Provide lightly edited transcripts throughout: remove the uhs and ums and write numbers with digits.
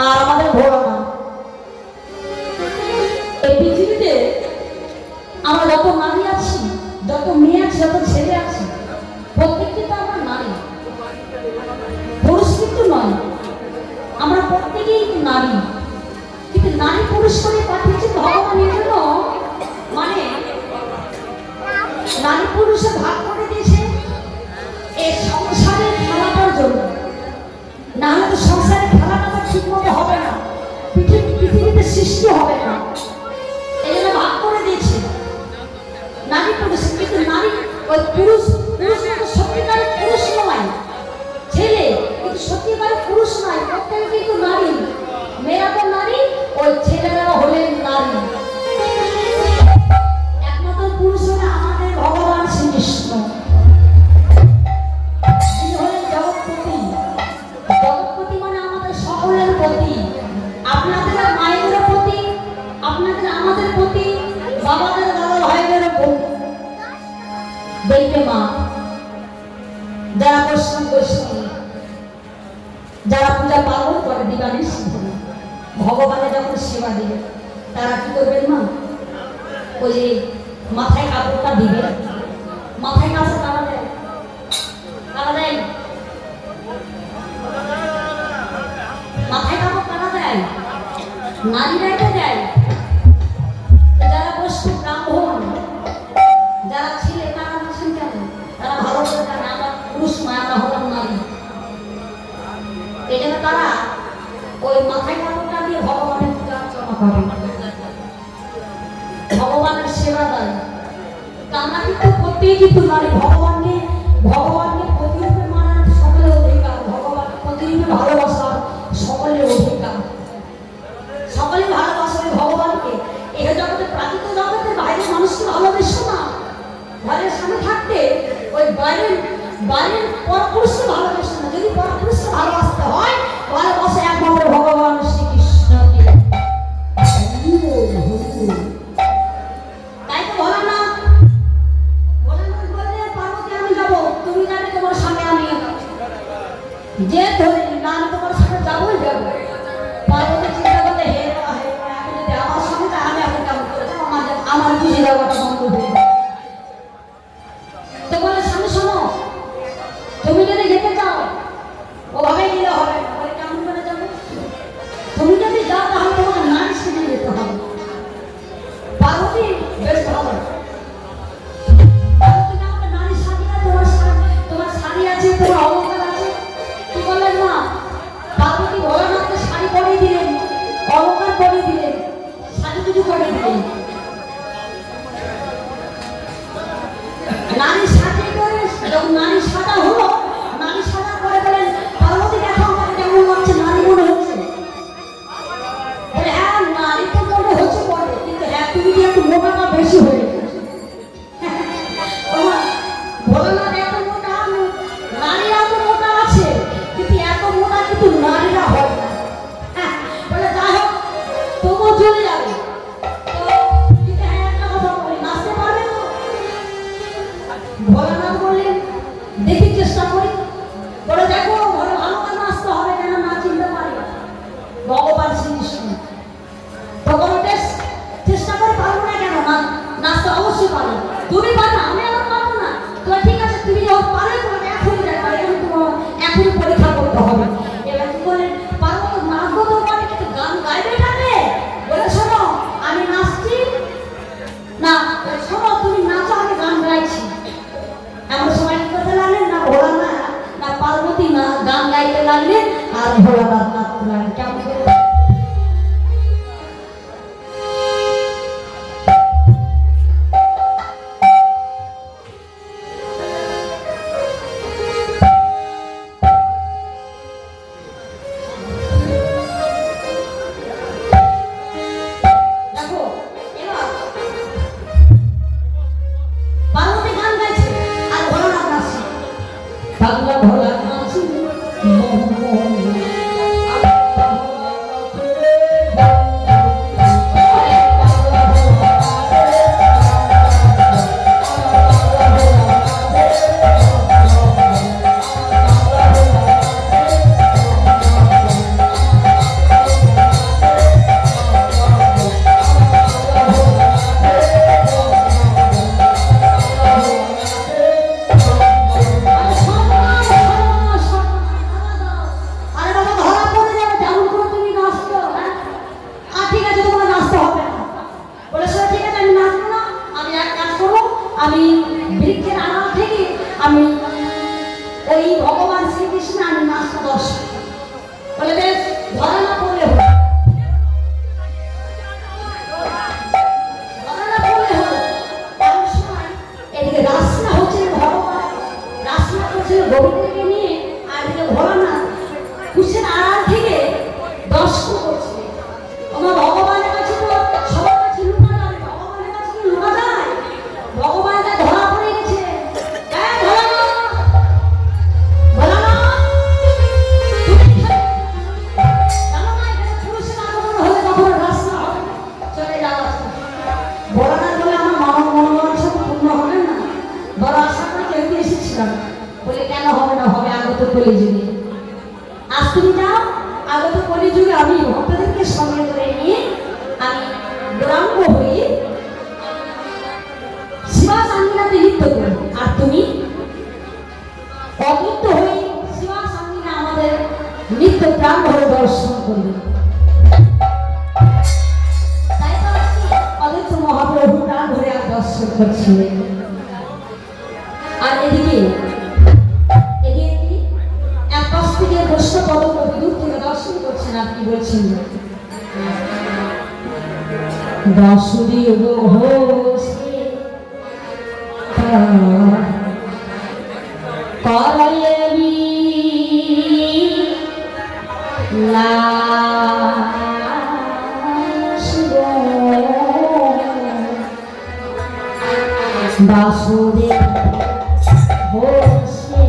আর আমাদের ভোলানা। এই পৃথিবীতে আমরা যত নারী আছি, যত মেয়ে আছে, যত ছেলে আছে, প্রত্যেকটি তো আমরা নারী, পুরুষ কিন্তু নয়। আমরা প্রত্যেকেই নারী, কিন্তু নারী পুরুষ করে পাঠিয়েছে ভগবান এর জন্য, মানে নারী পুরুষে ভাগ করে দিয়েছে এই সংসারের খেলাটার জন্য। না হলে তো সংসারের খেলাটা তো ঠিক মতো হবে না, পৃথিবীতে সৃষ্টি হবে না। এই জন্য ভাগ করে দিয়েছে নারী পুরুষ। কিন্তু নারী ওই পুরুষ সত্যিকারের পুরুষ নয়, ছেলে কিন্তু সত্যিকারের পুরুষ নয়, প্রত্যেকে কিন্তু নারী। মেয়েরা তো নারী, ওই ছেলেরা হলেন নারী। একমাত্র পুরুষ হলে আমাদের ভগবান শ্রীকৃষ্ণ, তিনি হলেন জগৎপতি। জগৎপতি মানে আমাদের সকলের প্রতি, আপনাদের মায়েদের প্রতি, আপনাদের আমাদের প্রতি, বাবাদের দাদা ভাইদের প্রতি। দেখবে মা, যারা বৈষ্ণব বৈষ্ণবী, যারা পূজা পালন করে দিবানিশ ভগবানের যখন সেবা দিবে, তারা কি করবেন মা? ওই যে মাথায় কাপড়টা দিবে, মাথায় কাপড় কারা দেয়? কারা দেয়? মাথায় কাপড় কারা দেয়? নারীরাই তো দেয়। যারা বৈষ্ণব ব্রাহ্মণ, যারা ছেলে, তারা দিচ্ছেন কেন? তারা ভালো করে জানে আমরা পুরুষ নয়, আমরা হলাম নারী। এই জন্য তারা ওই মাথায় কাপড়টা দিয়ে ভগবানের পূজা অর্চনা করে, ভগবানের সেবা দেয়। আমরা কিন্তু প্রত্যেকেই কিন্তু নারী। ভগবানকে প্রতিরূপে মানার সকলের অধিকার, ভগবান প্রতিরূপে ভালোবাসার সকলের অধিকার। সকলে ভালোবাসবে ভগবানকে। এই জগতে প্রাকৃত জগতে বাইরের মানুষকে ভালোবেসো না। ঘরের সামনে থাকতে ওই বাইরের পরপুরুষকে ভালোবেসো না। যদি পরপুরুষকে ভালোবাসতে হয়, ভালোবাসে একমাত্র ভগবান শ্রীকৃষ্ণকে। তাই তো ভোলানাথ বললে, পার্বতী আমি যাবো, তুমি যাবে তোমার সামনে, আমি যে ধরে না আমি তোমার সাথে যাবোই যাবো। পার্বতী চিন্তা করলে, হে এখন যদি আমার সঙ্গে যায়, আমি এখন কেমন করে যাবো? আমার বুঝে যাওয়াটা বন্ধ হয়ে যাবে। তো বলে, স্বামী শোনো, তুমি যদি যেতে চাও ওভাবে গেলে হবে না। বলে, কেমন করে যাবো? তুমি যদি যাও তাহলে তোমাকে নারী সেজে যেতে হবে। পার্বতী বেশ ভালো, পার্বতী আমাকে নারী সাজিয়ে, তোমার শাড়ি আছে, তোমার অলঙ্কার আছে। কি বললেন মা? পার্বতী ভোলানাথকে শাড়ি পরিয়ে দিলেন, অলঙ্কার পরিয়ে দিলেন, শাড়ি কিছু পরিয়ে দিলেন। নারী সাজিয়ে করে যখন নারী সাজা হলো, নারী সাজা করে বলেন, পার্বতী দেখো আমাকে কেমন লাগছে, নারী মনে হচ্ছে? বলে, হ্যাঁ নারী তো মনে হচ্ছে পরে, কিন্তু হ্যাঁ তুমি কি একটু মোটাটা বেশি হয়ে গেছে। তোমার ভোলানাথ এত মোটা, নারীরা তো মোটা আছে, কিন্তু এত মোটা কিন্তু নারীরা হয় না। বলে, যাই হোক তবুও চলে যাবে। কিন্তু হ্যাঁ একটা কথা বলি, নাচতে পারবে তো? ভোলানাথ বললেন, দেখি চেষ্টা করি। বলে, দেখো ঘরে ভালো করে নাচতে হবে, যেন না চিনতে পারে ভগবান শ্রীকৃষ্ণ। তখন বেশ চেষ্টা করে, পারবো না কেন? নাচতে অবশ্যই পারো। তুমি পারো, আমি আবার পারবো না। তো ঠিক আছে, তুমি যখন পারো তোমাকে এখনই দেখা, এখন তোমার এখনই পরীক্ষা করতে হবে। এবার কি বললেন, পারবো তো, নাচবো তো পারে, কিন্তু গান গাইবে যাবে। বলে, শোনো আমি নাচছি না, শোনো তুমি নাচো, আমি গান গাইছি। এমন সময় কি করতে লাগলেন, না ভোলানাথ না পার্বতী না গান গাইতে লাগলেন, আর ভোলানাথ নাচতে লাগলেন। কেমন করে? বাংলা ভোলা নাচি তুমি যাও, আগত কলিযুগে আমি ভক্তদেরকে সঙ্গে করে নিয়ে আমি গৌরাঙ্গ হয়ে শিবা সাঙ্গিনাতে নৃত্য করবো, আর তুমি অদ্ভুত হয়ে শিবা সাঙ্গিনা আমাদের নৃত্য প্রাণ ভরে দর্শন করবে। তাই তো অদ্বৈত মহাপ্রভু প্রাণ ভরে আর দর্শন করছিলেন। আর এদিকে এক পাশ থেকে বৈষ্ণব পদকবি দূর থেকে দর্শন করছেন। আর কি বলছেন? বাসুদেব হোসে করায়বি বাসুদেব হোসে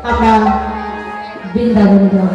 আমরা বৃন্দাবনে যাব।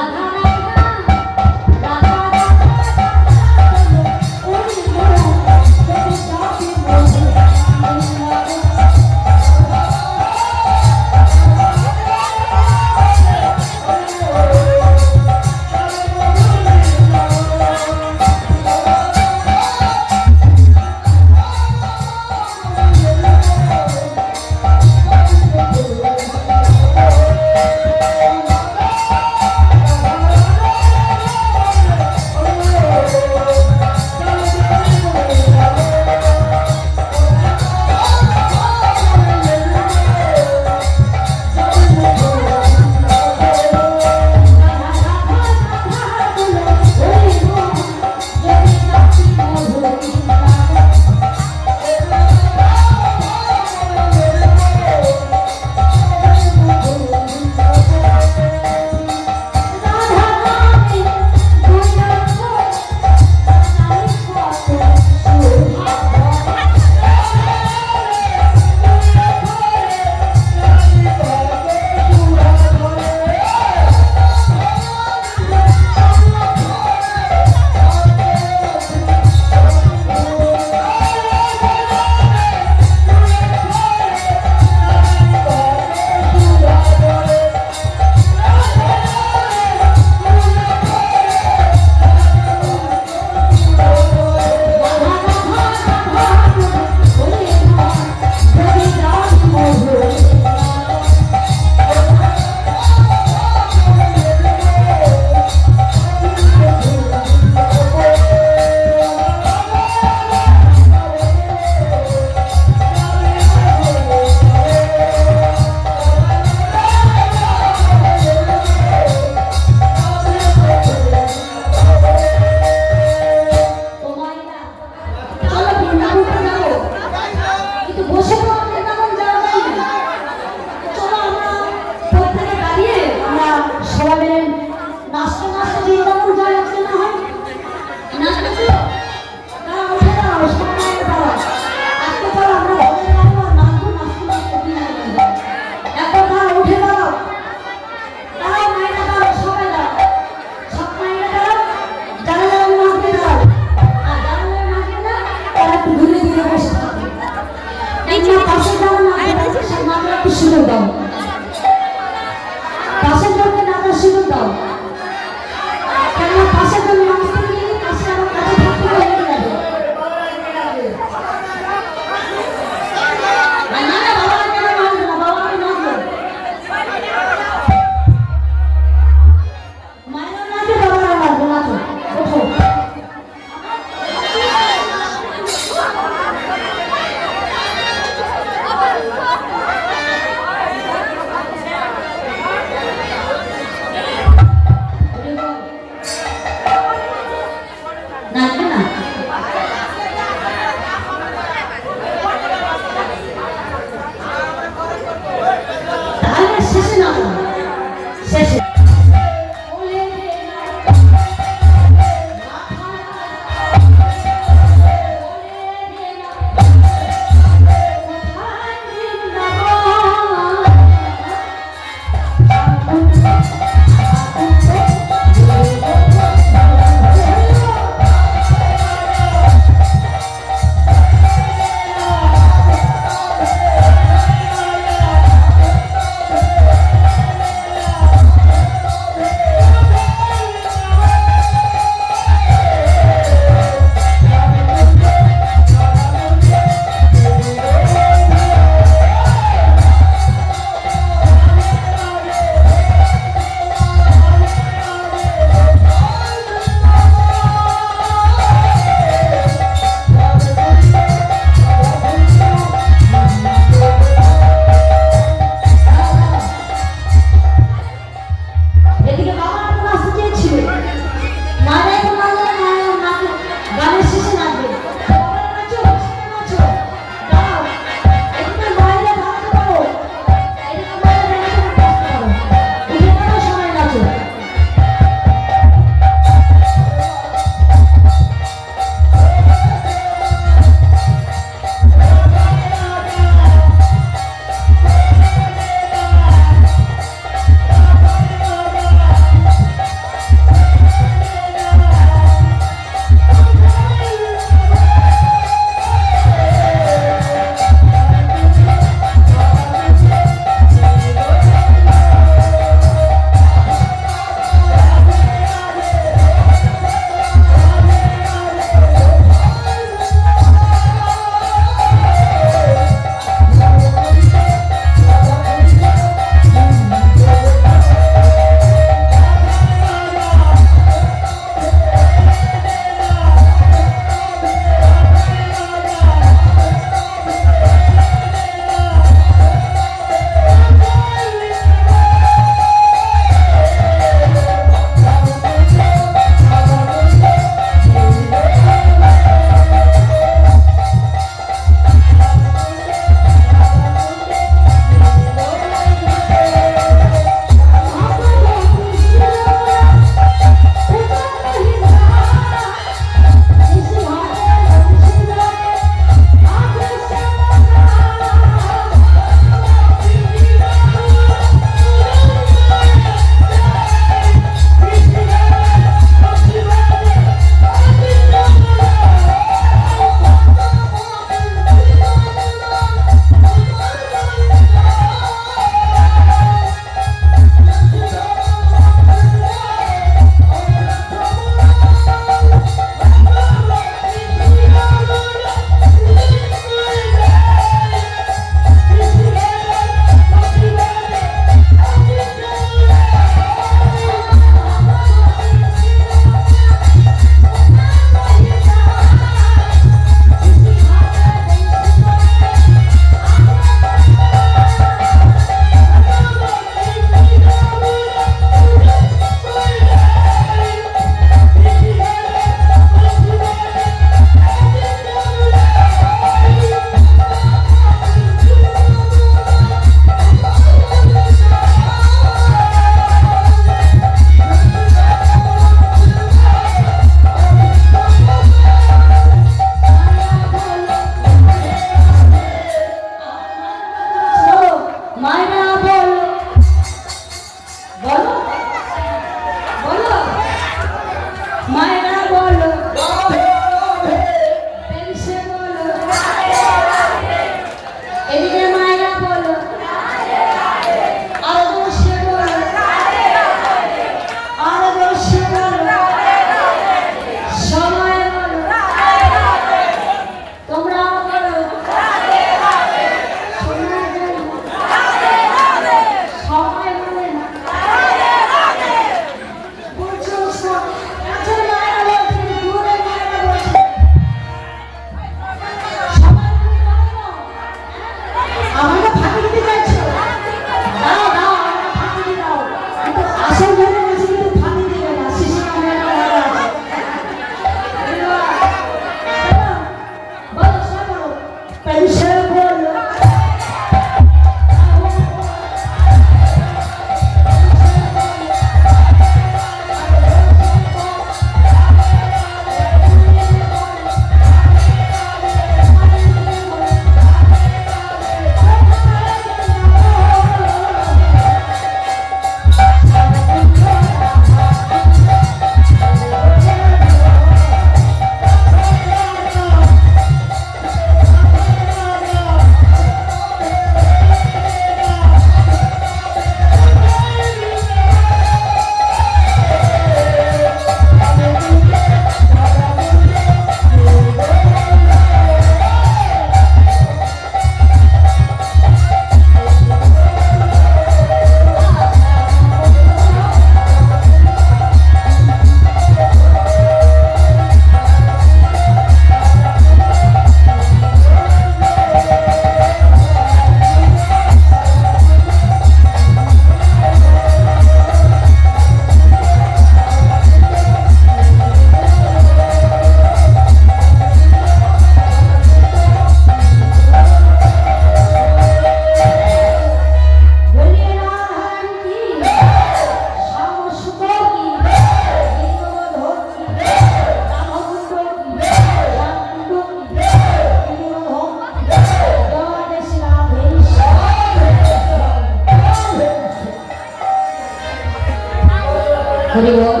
हरि बोल।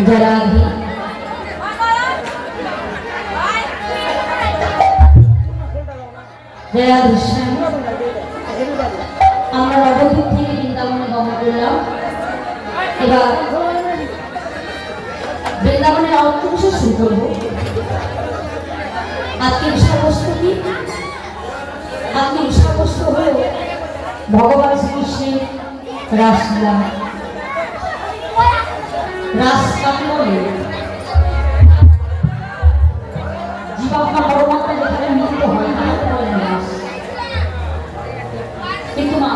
जरा भी जया कृष्ण আমরা নবদ্বীপ থেকে বৃন্দাবনে গমন করলাম। এবার বৃন্দাবনের অংশ শুরু করবো। আজকের বিষয়বস্তু কি? আজকের বিষয়বস্তু হল ভগবান শ্রীকৃষ্ণের রাসলীলা। রাস কাকে বলে? জীবাত্মা পরমাত্মা যেখানে মিলিত হয় তাকে বলে রাস। কিন্তু না,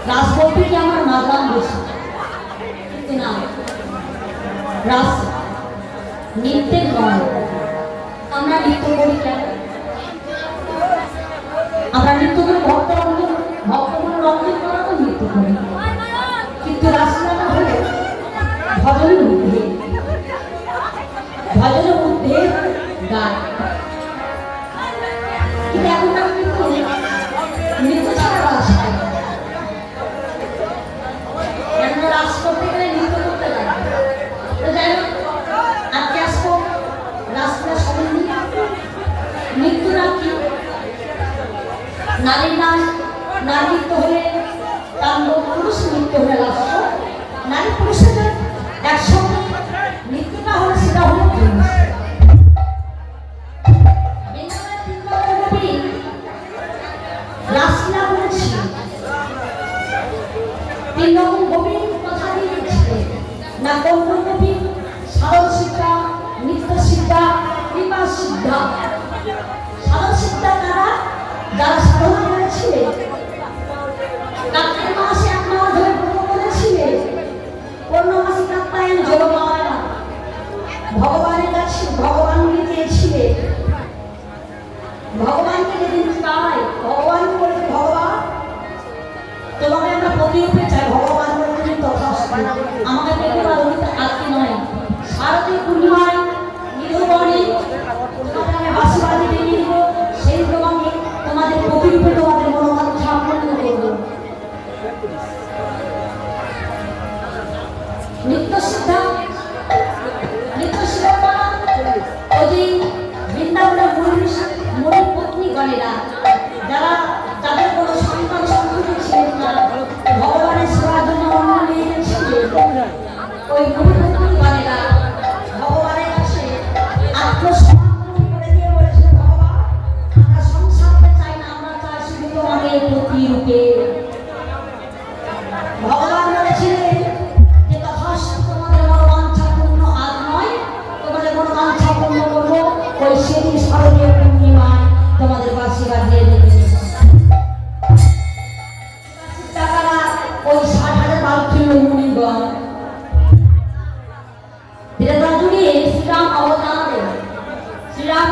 রাস বলতে কি আমার নাগান বেশি, কিন্তু না, রাস নৃত্যের নয়। আমরা নৃত্য করি কেন? আমরা নৃত্য করে ভক্তমন রঞ্জন করা তো নৃত্য করি, কিন্তু রাসলীলাটা হলো ভজনের ঊর্ধ্বে, ভজনের ঊর্ধ্বে গান। কিন্তু এখনকার কিন্তু নৃত্য ছাড়া রাস হয়। কেননা রাস করতে গেলে নৃত্য করতে লাগে। তো যাই হোক, আজকে আসবো রাসলীলা সম্বন্ধে। নৃত্য নাম কি? নারীর নাচ, নারী নৃত্য হলে তাণ্ডব, পুরুষ নৃত্য হলে লাস্য। নারী পুরুষের একসঙ্গে নৃত্যটা হলে সেটা হলো রাসলীলা বলেছি। 3 রকম গভীর কথা দিয়েছে না, কোন কবি? সাধন সিদ্ধা, নিত্য সিদ্ধা, কৃপা সিদ্ধা। সাধন সিদ্ধা তারা যারা সাধনা করেছিলেন, কার্তিক মাসে 1 মাস ধরে ব্রত করেছিলেন, পূর্ণমাসী কাত্যায়ন যোগমায়া ভগবানের কাছে ভগবানকে চেয়েছিলেন। ভগবানকে যেদিন চাই, ভগবান বলে ভগবান তোমাকে আমরা প্রতিরূপে চাই। ভগবান বলে তথাস্তু, আমাকে পেতে পারো, আজকে নয়, শারদীয় পূর্ণিমায় নিধুবনে তোমাকে আমি আশীর্বাদে দিয়ে দিব। সেই তোমাকে তোমাদের প্রতিরূপে তোমাদের মনোকাঙ্ক্ষা পূর্ণ করব। নিত্য সিদ্ধা, নিত্য সিদ্ধা ওই বৃন্দাবনের মূল পত্নী গণেরা, যারা যাদের কোনো সন্তান সন্ততি ছিলেন না, ভগবানের সেবার জন্য অন্য নিয়ে গেছিলেন, ওই মূল পত্নী গণেরা ভগবানের কাছে আত্মসমর্পণ করে দিয়ে বলেছিল, ভগবান আমরা সংসারকে চাই না, আমরা চাই শুধু তোমাকে প্রতিরূপে। ভগবান বলেছিলেন যে তথাস্তু, তোমাদের মনোবাঞ্ছা পূর্ণ আজ নয়, তোমাদের মনোবাঞ্ছা পূর্ণ করবো ওই সেদিন শারদীয় পূর্ণিমায় তোমাদের আশীর্বাদ দিয়ে দেবে। টাকারা ওই 60,000 বালক মুনিগণ জুড়ে শ্রীরাম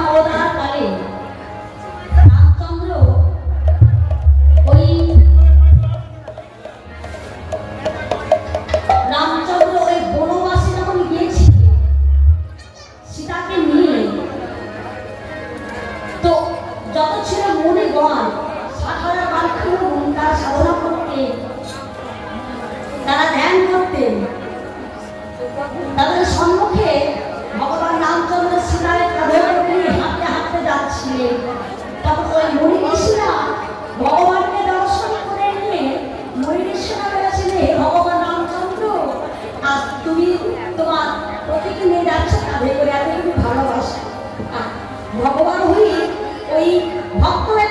অবতার কালে রামচন্দ্র ওই বনবাসে যখন গিয়েছিল সীতাকে নিয়ে, তো যত ছিল মুনিগণ 60,000 বালক মুনি তারা সাধনা করতেন, তারা ধ্যান করতেন। তাদের সম্মুখে ভগবান রামচন্দ্র সীতাকে কাঁধে করে নিয়ে হাঁটতে হাঁটতে যাচ্ছিলেন। তখন ওই মুনি ঋষিরা ভগবানকে দর্শন করে নিয়ে মুনি ঋষিরা বলেছিলেন, ভগবান রামচন্দ্র আজ তুমি তোমার পতিকে নিয়ে যাচ্ছ কাঁধে করে, এত তুমি ভালোবাসো। ভগবান হই ওই ভক্তরা